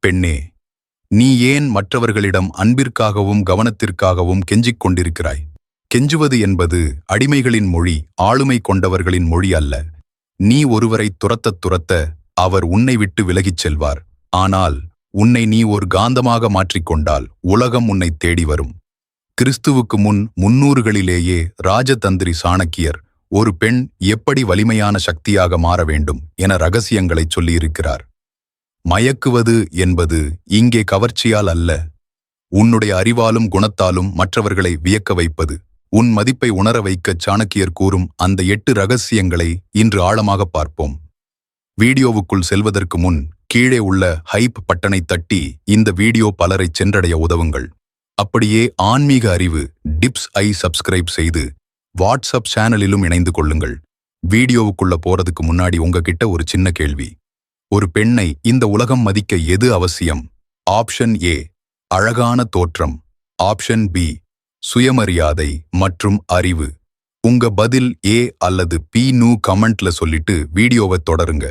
பெண்ணே, நீ ஏன் மற்றவர்களிடம் அன்பிற்காகவும் கவனத்திற்காகவும் கெஞ்சிக் கொண்டிருக்கிறாய்? கெஞ்சுவது என்பது அடிமைகளின் மொழி, ஆளுமை கொண்டவர்களின் மொழி அல்ல. நீ ஒருவரை துரத்தத் துரத்த அவர் உன்னை விட்டு விலகிச் செல்வார். ஆனால் உன்னை நீ ஒரு காந்தமாக மாற்றிக்கொண்டால் உலகம் உன்னை தேடி வரும். கிறிஸ்துவுக்கு முன் 300களிலேயே ராஜதந்திரி சாணக்கியர் ஒரு பெண் எப்படி வலிமையான சக்தியாக மாற வேண்டும் என ரகசியங்களைச் சொல்லியிருக்கிறார். மயக்குவது என்பது இங்கே கவர்ச்சியால் அல்ல, உன்னுடைய அறிவாலும் குணத்தாலும் மற்றவர்களை வியக்க வைப்பது. உன் மதிப்பை உணர வைக்க சாணக்கியர் கூறும் அந்த 8 ரகசியங்களை இன்று ஆழமாக பார்ப்போம். வீடியோவுக்குள் செல்வதற்கு முன் கீழே உள்ள ஹைப் பட்டனை தட்டி இந்த வீடியோ பலரை சென்றடைய உதவுங்கள். அப்படியே ஆன்மீக அறிவு டிப்ஸ் ஐ சப்ஸ்கிரைப் செய்து வாட்ஸ்அப் சேனலிலும் இணைந்து கொள்ளுங்கள். வீடியோவுக்குள்ள போறதுக்கு முன்னாடி உங்ககிட்ட ஒரு சின்ன கேள்வி. ஒரு பெண்ணை இந்த உலகம் மதிக்க எது அவசியம்? ஆப்ஷன் ஏ அழகான தோற்றம், ஆப்ஷன் பி சுயமரியாதை மற்றும் அறிவு. உங்க பதில் ஏ அல்லது பி கமெண்ட்ல சொல்லிட்டு வீடியோவை தொடருங்க.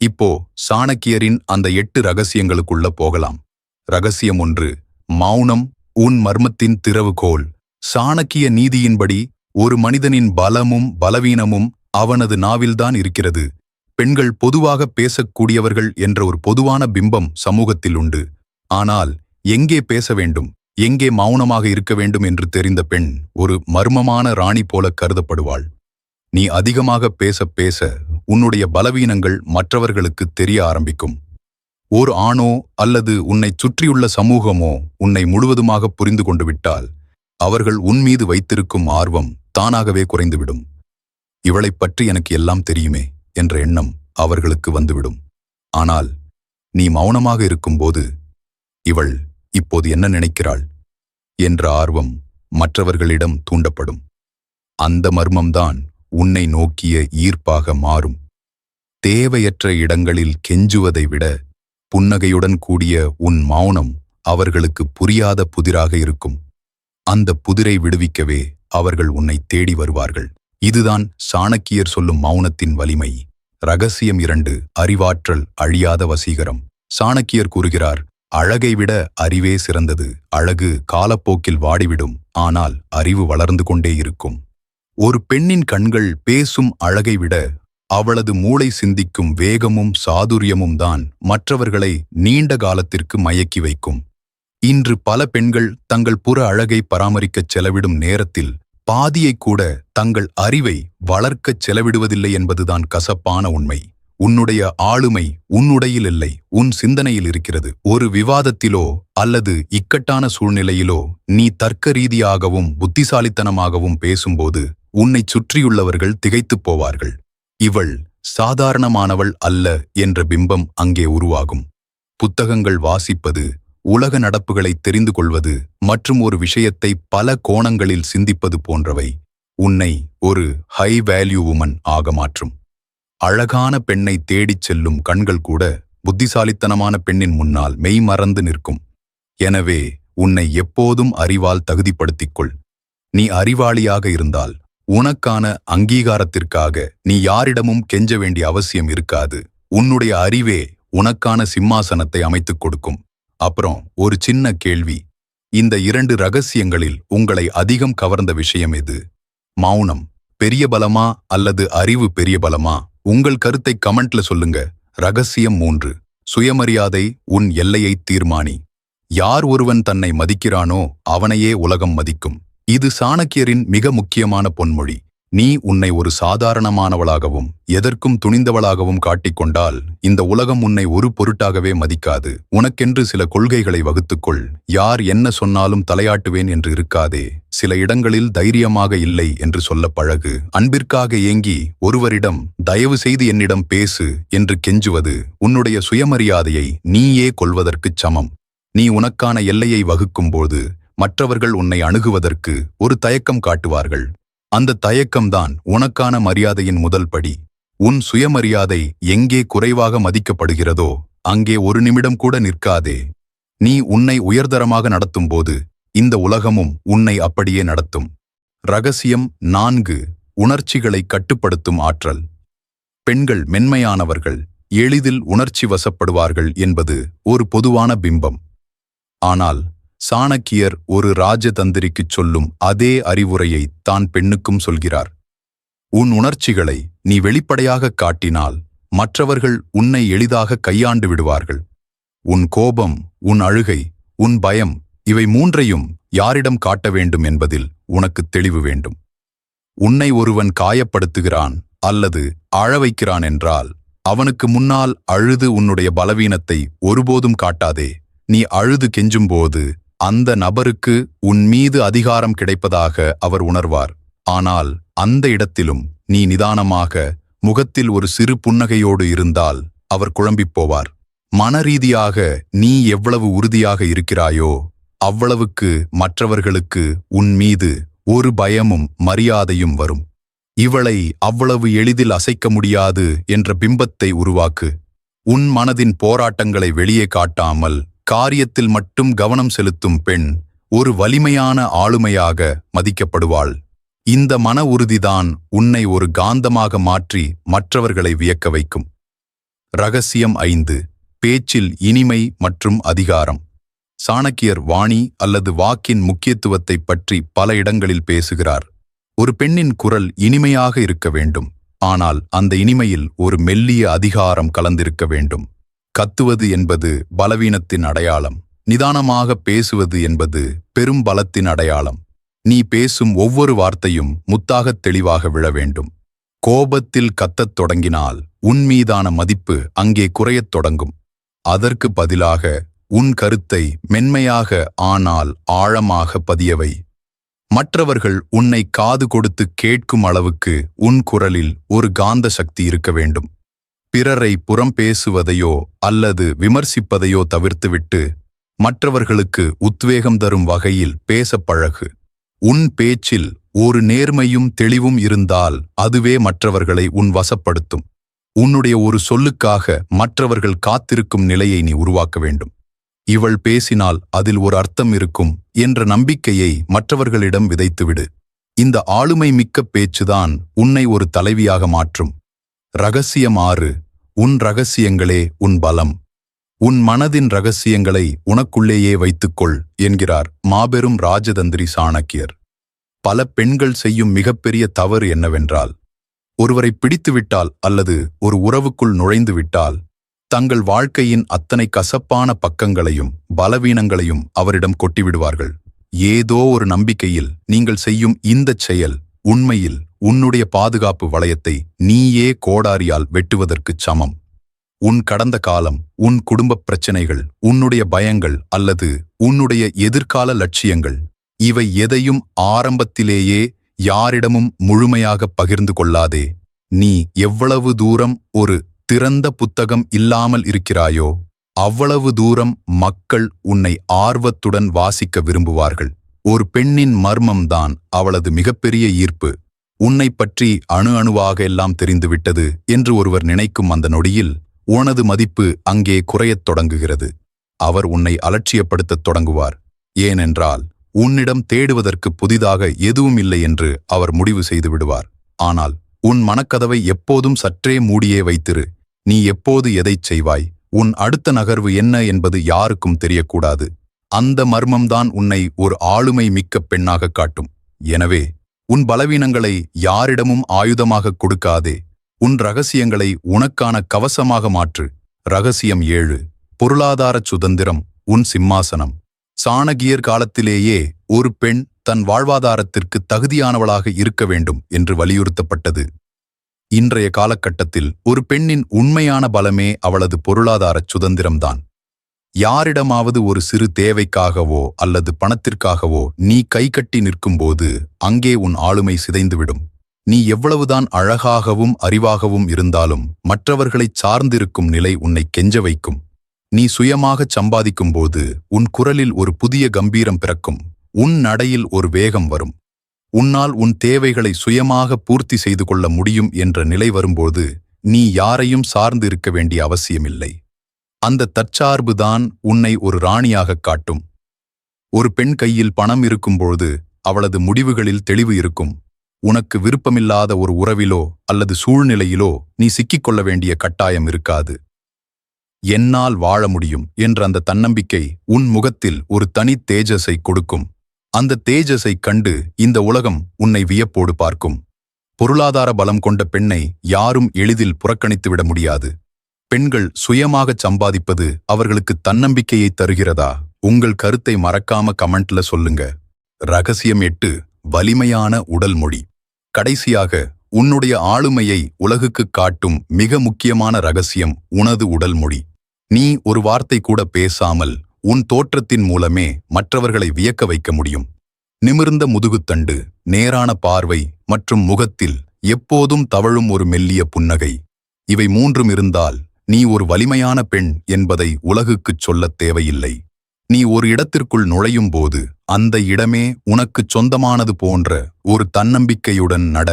இப்போ சாணக்கியரின் அந்த 8 ரகசியங்களுக்குள்ள போகலாம். ரகசியம் 1, மௌனம் உன் மர்மத்தின் திறவுகோல். சாணக்கிய நீதியின்படி ஒரு மனிதனின் பலமும் பலவீனமும் அவனது நாவில்தான் இருக்கிறது. பெண்கள் பொதுவாக பேசக்கூடியவர்கள் என்ற ஒரு பொதுவான பிம்பம் சமூகத்தில் உண்டு. ஆனால் எங்கே பேச வேண்டும், எங்கே மௌனமாக இருக்க வேண்டும் என்று தெரிந்த பெண் ஒரு மர்மமான ராணி போல கருதப்படுவாள். நீ அதிகமாக பேச பேச உன்னுடைய பலவீனங்கள் மற்றவர்களுக்கு தெரிய ஆரம்பிக்கும். ஓர் ஆணோ அல்லது உன்னை சுற்றியுள்ள சமூகமோ உன்னை முழுவதுமாக புரிந்து கொண்டு விட்டால் அவர்கள் உன் மீது வைத்திருக்கும் ஆர்வம் தானாகவே குறைந்துவிடும். இவளைப் பற்றி எனக்கு எல்லாம் தெரியுமே என்ற எண்ணம் அவர்களுக்கு வந்துவிடும். ஆனால் நீ மௌனமாக இருக்கும்போது இவள் இப்போது என்ன நினைக்கிறாள் என்ற ஆர்வம் மற்றவர்களிடம் தூண்டப்படும். அந்த மர்மம்தான் உன்னை நோக்கிய ஈர்ப்பாக மாறும். தேவையற்ற இடங்களில் கெஞ்சுவதை விட புன்னகையுடன் கூடிய உன் மௌனம் அவர்களுக்கு புரியாத புதிராக இருக்கும். அந்த புதிரை விடுவிக்கவே அவர்கள் உன்னை தேடி வருவார்கள். இதுதான் சாணக்கியர் சொல்லும் மௌனத்தின் வலிமை. ரகசியம் 2, அறிவாற்றல் அழியாத வசீகரம். சாணக்கியர் கூறுகிறார், அழகை விட அறிவே சிறந்தது. அழகு காலப்போக்கில் வாடிவிடும், ஆனால் அறிவு வளர்ந்து கொண்டே இருக்கும். ஒரு பெண்ணின் கண்கள் பேசும் அழகை விட அவளது மூளை சிந்திக்கும் வேகமும் சாதுரியமும் தான் மற்றவர்களை நீண்ட காலத்திற்கு மயக்கி வைக்கும். இன்று பல பெண்கள் தங்கள் புற அழகை பராமரிக்கச் செலவிடும் நேரத்தில் பாதியை கூட தங்கள் அறிவை வளர்க்கச் செலவிடுவதில்லை என்பதுதான் கசப்பான உண்மை. உன்னுடைய ஆளுமை உன்னுடையில் இல்லை, உன் சிந்தனையில் இருக்கிறது. ஒரு விவாதத்திலோ அல்லது இக்கட்டான சூழ்நிலையிலோ நீ தர்க்க ரீதியாகவும் புத்திசாலித்தனமாகவும் பேசும்போது உன்னை சுற்றியுள்ளவர்கள் திகைத்துப் போவார்கள். இவள் சாதாரணமானவள் அல்ல என்ற பிம்பம் அங்கே உருவாகும். புத்தகங்கள் வாசிப்பது, உலக நடப்புகளை தெரிந்து கொள்வது மற்றும் ஒரு விஷயத்தை பல கோணங்களில் சிந்திப்பது போன்றவை உன்னை ஒரு ஹை வேல்யூ உமன் ஆக மாற்றும். அழகான பெண்ணை தேடிச் செல்லும் கண்கள் கூட புத்திசாலித்தனமான பெண்ணின் முன்னால் மெய்மறந்து நிற்கும். எனவே உன்னை எப்போதும் அறிவால் தகுதிப்படுத்திக்கொள். நீ அறிவாளியாக இருந்தால் உனக்கான அங்கீகாரத்திற்காக நீ யாரிடமும் கெஞ்ச வேண்டிய அவசியம் இருக்காது. உன்னுடைய அறிவே உனக்கான சிம்மாசனத்தை அமைத்துக் கொடுக்கும். அப்புறம் ஒரு சின்ன கேள்வி. இந்த 2 ரகசியங்களில் உங்களை அதிகம் கவர்ந்த விஷயம் எது? மௌனம் பெரிய பலமா அல்லது அறிவு பெரிய பலமா? உங்கள் கருத்தை கமெண்ட்ல சொல்லுங்க. ரகசியம் 3, சுயமரியாதை உன் எல்லையை தீர்மானி. யார் ஒருவன் தன்னை மதிக்கிறானோ அவனையே உலகம் மதிக்கும். இது சாணக்கியரின் மிக முக்கியமான பொன்மொழி. நீ உன்னை ஒரு சாதாரணமானவளாகவும் எதற்கும் துணிந்தவளாகவும் காட்டிக்கொண்டால் இந்த உலகம் உன்னை ஒரு பொருட்டாகவே மதிக்காது. உனக்கென்று சில கொள்கைகளை வகுத்துக்கொள். யார் என்ன சொன்னாலும் தலையாட்டுவேன் என்று இருக்காதே. சில இடங்களில் தைரியமாக இல்லை என்று சொல்ல பழகு. அன்பிற்காக ஏங்கி ஒருவரிடம் தயவு செய்து என்னிடம் பேசு என்று கெஞ்சுவது உன்னுடைய சுயமரியாதையை நீயே கொள்வதற்குச் சமம். நீ உனக்கான எல்லையை வகுக்கும்போது மற்றவர்கள் உன்னை அணுகுவதற்கு ஒரு தயக்கம் காட்டுவார்கள். அந்த தயக்கம்தான் உனக்கான மரியாதையின் முதல் படி. உன் சுயமரியாதை எங்கே குறைவாக மதிக்கப்படுகிறதோ அங்கே ஒரு நிமிடம் கூட நிற்காதே. நீ உன்னை உயர்தரமாக நடத்தும்போது இந்த உலகமும் உன்னை அப்படியே நடத்தும். ரகசியம் 4, உணர்ச்சிகளை கட்டுப்படுத்தும் ஆற்றல். பெண்கள் மென்மையானவர்கள், எளிதில் உணர்ச்சி வசப்படுவார்கள் என்பது ஒரு பொதுவான பிம்பம். ஆனால் சாணக்கியர் ஒரு ராஜதந்திரிக்குச் சொல்லும் அதே அறிவுரையை தான் பெண்ணுக்கும் சொல்கிறார். உன் உணர்ச்சிகளை நீ வெளிப்படையாக காட்டினால் மற்றவர்கள் உன்னை எளிதாக கையாண்டு விடுவார்கள். உன் கோபம், உன் அழுகை, உன் பயம், இவை மூன்றையும் யாரிடம் காட்ட வேண்டும் என்பதில் உனக்கு தெளிவு வேண்டும். உன்னை ஒருவன் காயப்படுத்துகிறான் அல்லது அழ வைக்கிறான் என்றால் அவனுக்கு முன்னால் அழுது உன்னுடைய பலவீனத்தை ஒருபோதும் காட்டாதே. நீ அழுது கெஞ்சும்போது அந்த நபருக்கு உன் மீது அதிகாரம் கிடைப்பதாக அவர் உணர்வார். ஆனால் அந்த இடத்திலும் நீ நிதானமாக முகத்தில் ஒரு சிறு புன்னகையோடு இருந்தால் அவர் குழம்பிப் போவார். மனரீதியாக நீ எவ்வளவு உறுதியாக இருக்கிறாயோ அவ்வளவுக்கு மற்றவர்களுக்கு உன் மீது ஒரு பயமும் மரியாதையும் வரும். இவளை அவ்வளவு எளிதில் அசைக்க முடியாது என்ற பிம்பத்தை உருவாக்கு. உன் மனதின் போராட்டங்களை வெளியே காட்டாமல் காரியத்தில் மட்டும் கவனம் செலுத்தும் பெண் ஒரு வலிமையான ஆளுமையாக மதிக்கப்படுவாள். இந்த மன உறுதிதான் உன்னை ஒரு காந்தமாக மாற்றி மற்றவர்களை வியக்க வைக்கும். ரகசியம் 5. பேச்சில் இனிமை மற்றும் அதிகாரம். சாணக்கியர் வாணி அல்லது வாக்கின் முக்கியத்துவத்தை பற்றி பல இடங்களில் பேசுகிறார். ஒரு பெண்ணின் குரல் இனிமையாக இருக்க வேண்டும், ஆனால் அந்த இனிமையில் ஒரு மெல்லிய அதிகாரம் கலந்திருக்க வேண்டும். கத்துவது என்பது பலவீனத்தின் அடையாளம். நிதானமாக பேசுவது என்பது பெரும் பலத்தின் அடையாளம். நீ பேசும் ஒவ்வொரு வார்த்தையும் முத்தாகத் தெளிவாக விழ வேண்டும். கோபத்தில் கத்தத் தொடங்கினால் உன் மீதான மதிப்பு அங்கே குறையத் தொடங்கும். அதற்கு பதிலாக உன் கருத்தை மென்மையாக ஆனால் ஆழமாக பதியவை. மற்றவர்கள் உன்னை காது கொடுத்து கேட்கும் அளவுக்கு உன் குரலில் ஒரு காந்த சக்தி இருக்க வேண்டும். பிறரை புறம் பேசுவதையோ அல்லது விமர்சிப்பதையோ தவிர்த்துவிட்டு மற்றவர்களுக்கு உத்வேகம் தரும் வகையில் பேசப் பழகு. உன் பேச்சில் ஒரு நேர்மையும் தெளிவும் இருந்தால் அதுவே மற்றவர்களை உன் வசப்படுத்தும். உன்னுடைய ஒரு சொல்லுக்காக மற்றவர்கள் காத்திருக்கும் நிலையை நீ உருவாக்க வேண்டும். இவள் பேசினால் அதில் ஒரு அர்த்தம் இருக்கும் என்ற நம்பிக்கையை மற்றவர்களிடம் விதைத்துவிடு. இந்த ஆளுமை மிக்க பேச்சுதான் உன்னை ஒரு தலைவியாக மாற்றும். ரகசியம் 6. உன் ரகசியங்களே உன் பலம். உன் மனதின் ரகசியங்களை உனக்குள்ளேயே வைத்துக்கொள் என்கிறார் மாபெரும் ராஜதந்திரி சாணக்கியர். பல பெண்கள் செய்யும் மிகப்பெரிய தவறு என்னவென்றால், ஒருவரை பிடித்துவிட்டால் அல்லது ஒரு உறவுக்குள் நுழைந்துவிட்டால் தங்கள் வாழ்க்கையின் அத்தனை கசப்பான பக்கங்களையும் பலவீனங்களையும் அவரிடம் கொட்டிவிடுவார்கள். ஏதோ ஒரு நம்பிக்கையில் நீங்கள் செய்யும் இந்தச் செயல் உண்மையில் உன்னுடைய பாதுகாப்பு வளையத்தை நீயே கோடாரியால் வெட்டுவதற்குச் சமம். உன் கடந்த காலம், உன் குடும்பப் பிரச்சனைகள், உன்னுடைய பயங்கள் அல்லது உன்னுடைய எதிர்கால லட்சியங்கள், இவை எதையும் ஆரம்பத்திலேயே யாரிடமும் முழுமையாக பகிர்ந்து கொள்ளாதே. நீ எவ்வளவு தூரம் ஒரு திறந்த புத்தகம் இல்லாமல் இருக்கிறாயோ அவ்வளவு தூரம் மக்கள் உன்னை ஆர்வத்துடன் வாசிக்க விரும்புவார்கள். ஒரு பெண்ணின் மர்மம்தான் அவளது மிகப்பெரிய ஈர்ப்பு. உன்னை பற்றி அணு அணுவாக எல்லாம் தெரிந்துவிட்டது என்று ஒருவர் நினைக்கும் அந்த நொடியில் உனது மதிப்பு அங்கே குறையத் தொடங்குகிறது. அவர் உன்னை அலட்சியப்படுத்தத் தொடங்குவார். ஏனென்றால் உன்னிடம் தேடுவதற்கு புதிதாக எதுவும் இல்லை என்று அவர் முடிவு செய்து விடுவார். ஆனால் உன் மனக்கதவை எப்போதும் சற்றே மூடியே வைத்திரு. நீ எப்போது எதைச் செய்வாய், உன் அடுத்த நகர்வு என்ன என்பது யாருக்கும் தெரியக்கூடாது. அந்த மர்மம்தான் உன்னை ஒரு ஆளுமை மிக்க பெண்ணாக காட்டும். எனவே உன் பலவீனங்களை யாரிடமும் ஆயுதமாக கொடுக்காதே. உன் ரகசியங்களை உனக்கான கவசமாக மாற்று. ரகசியம் 7. பொருளாதார சுதந்திரம் உன் சிம்மாசனம். சாணக்கியர் காலத்திலேயே ஒரு பெண் தன் வாழ்வாதாரத்திற்கு தகுதியானவளாக இருக்க வேண்டும் என்று வலியுறுத்தப்பட்டது. இன்றைய காலகட்டத்தில் ஒரு பெண்ணின் உண்மையான பலமே அவளது பொருளாதாரச் சுதந்திரம்தான். யாரிடமாவது ஒரு சிறு தேவைக்காகவோ அல்லது பணத்திற்காகவோ நீ கைகட்டி நிற்கும்போது அங்கே உன் ஆளுமை சிதைந்துவிடும். நீ எவ்வளவுதான் அழகாகவும் அறிவாகவும் இருந்தாலும் மற்றவர்களைச் சார்ந்திருக்கும் நிலை உன்னை கெஞ்ச வைக்கும். நீ சுயமாகச் சம்பாதிக்கும்போது உன் குரலில் ஒரு புதிய கம்பீரம் பிறக்கும். உன் நடையில் ஒரு வேகம் வரும். உன்னால் உன் தேவைகளை சுயமாக பூர்த்தி செய்து கொள்ள முடியும் என்ற நிலை வரும்போது நீ யாரையும் சார்ந்து இருக்க வேண்டிய அவசியமில்லை. அந்த தற்சார்புதான் உன்னை ஒரு ராணியாகக் காட்டும். ஒரு பெண் கையில் பணம் இருக்கும்போது அவளது முடிவுகளில் தெளிவு இருக்கும். உனக்கு விருப்பமில்லாத ஒரு உறவிலோ அல்லது சூழ்நிலையிலோ நீ சிக்கிக்கொள்ள வேண்டிய கட்டாயம் இருக்காது. என்னால் வாழ முடியும் என்ற அந்த தன்னம்பிக்கை உன் முகத்தில் ஒரு தனி தேஜஸை கொடுக்கும். அந்த தேஜஸை கண்டு இந்த உலகம் உன்னை வியப்போடு பார்க்கும். பொருளாதார பலம் கொண்ட பெண்ணை யாரும் எளிதில் புறக்கணித்துவிட முடியாது. பெண்கள் சுயமாகச் சம்பாதிப்பது அவர்களுக்கு தன்னம்பிக்கையை தருகிறதா? உங்கள் கருத்தை மறக்காம கமெண்ட்ல சொல்லுங்க. ரகசியம் 8, வலிமையான உடல் மொழி. கடைசியாக, உன்னுடைய ஆளுமையை உலகுக்கு காட்டும் மிக முக்கியமான ரகசியம் உனது உடல் மொழி. நீ ஒரு வார்த்தை கூட பேசாமல் உன் தோற்றத்தின் மூலமே மற்றவர்களை வியக்க வைக்க முடியும். நிமிர்ந்த முதுகுத்தண்டு, நேரான பார்வை மற்றும் முகத்தில் எப்போதும் தவழும் ஒரு மெல்லிய புன்னகை. இவை மூன்றும் இருந்தால் நீ ஒரு வலிமையான பெண் என்பதை உலகுக்குச் சொல்லத் தேவையில்லை. நீ ஒரு இடத்திற்குள் நுழையும் போது அந்த இடமே உனக்குச் சொந்தமானது போன்ற ஒரு தன்னம்பிக்கையுடன் நட.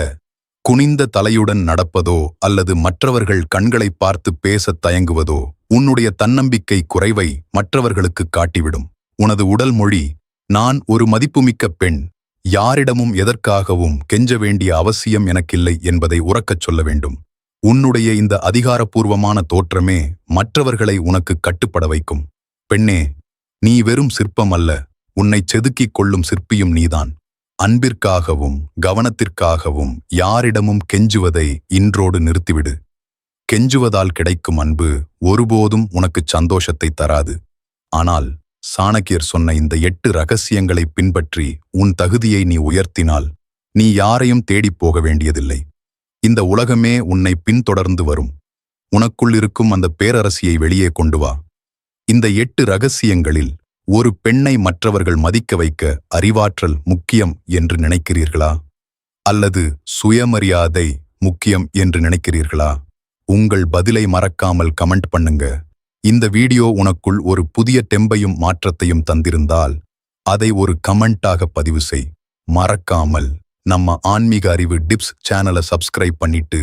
குனிந்த தலையுடன் நடப்பதோ அல்லது மற்றவர்கள் கண்களை பார்த்து பேசத் தயங்குவதோ உன்னுடைய தன்னம்பிக்கை குறைவை மற்றவர்களுக்கு காட்டிவிடும். உனது உடல் மொழி, நான் ஒரு மதிப்புமிக்க பெண், யாரிடமும் எதற்காகவும் கெஞ்ச வேண்டிய அவசியம் எனக்கில்லை என்பதை உரக்கச் சொல்ல வேண்டும். உன்னுடைய இந்த அதிகாரப்பூர்வமான தோற்றமே மற்றவர்களை உனக்கு கட்டுப்பட வைக்கும். பெண்ணே, நீ வெறும் சிற்பம் அல்ல, உன்னைச் செதுக்கிக் கொள்ளும் சிற்பியும் நீதான். அன்பிற்காகவும் கவனத்திற்காகவும் யாரிடமும் கெஞ்சுவதை இன்றோடு நிறுத்திவிடு. கெஞ்சுவதால் கிடைக்கும் அன்பு ஒருபோதும் உனக்குச் சந்தோஷத்தை தராது. ஆனால் சாணக்கியர் சொன்ன இந்த 8 ரகசியங்களை பின்பற்றி உன் தகுதியை நீ உயர்த்தினால் நீ யாரையும் தேடிப் போக வேண்டியதில்லை. இந்த உலகமே உன்னை பின்தொடர்ந்து வரும். உனக்குள் இருக்கும் அந்த பேரரசியை வெளியே கொண்டு வா. இந்த 8 ரகசியங்களில் ஒரு பெண்ணை மற்றவர்கள் மதிக்க வைக்க அறிவாற்றல் முக்கியம் என்று நினைக்கிறீர்களா? அல்லது சுயமரியாதை முக்கியம் என்று நினைக்கிறீர்களா? உங்கள் பதிலை மறக்காமல் கமெண்ட் பண்ணுங்க. இந்த வீடியோ உனக்குள் ஒரு புதிய தெம்பையும் மாற்றத்தையும் தந்திருந்தால் அதை ஒரு கமெண்டாக பதிவு செய். மறக்காமல் நம்ம ஆன்மீக அறிவு டிப்ஸ் சேனலை சப்ஸ்கிரைப் பண்ணிட்டு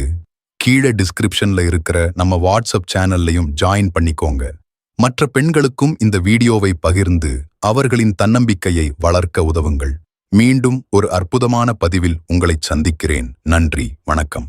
கீழே டிஸ்கிரிப்ஷன்ல இருக்கிற நம்ம வாட்ஸ்அப் சேனல்லையும் ஜாயின் பண்ணிக்கோங்க. மற்ற பெண்களுக்கும் இந்த வீடியோவை பகிர்ந்து அவர்களின் தன்னம்பிக்கையை வளர்க்க உதவுங்கள். மீண்டும் ஒரு அற்புதமான பதிவில் உங்களைச் சந்திக்கிறேன். நன்றி, வணக்கம்.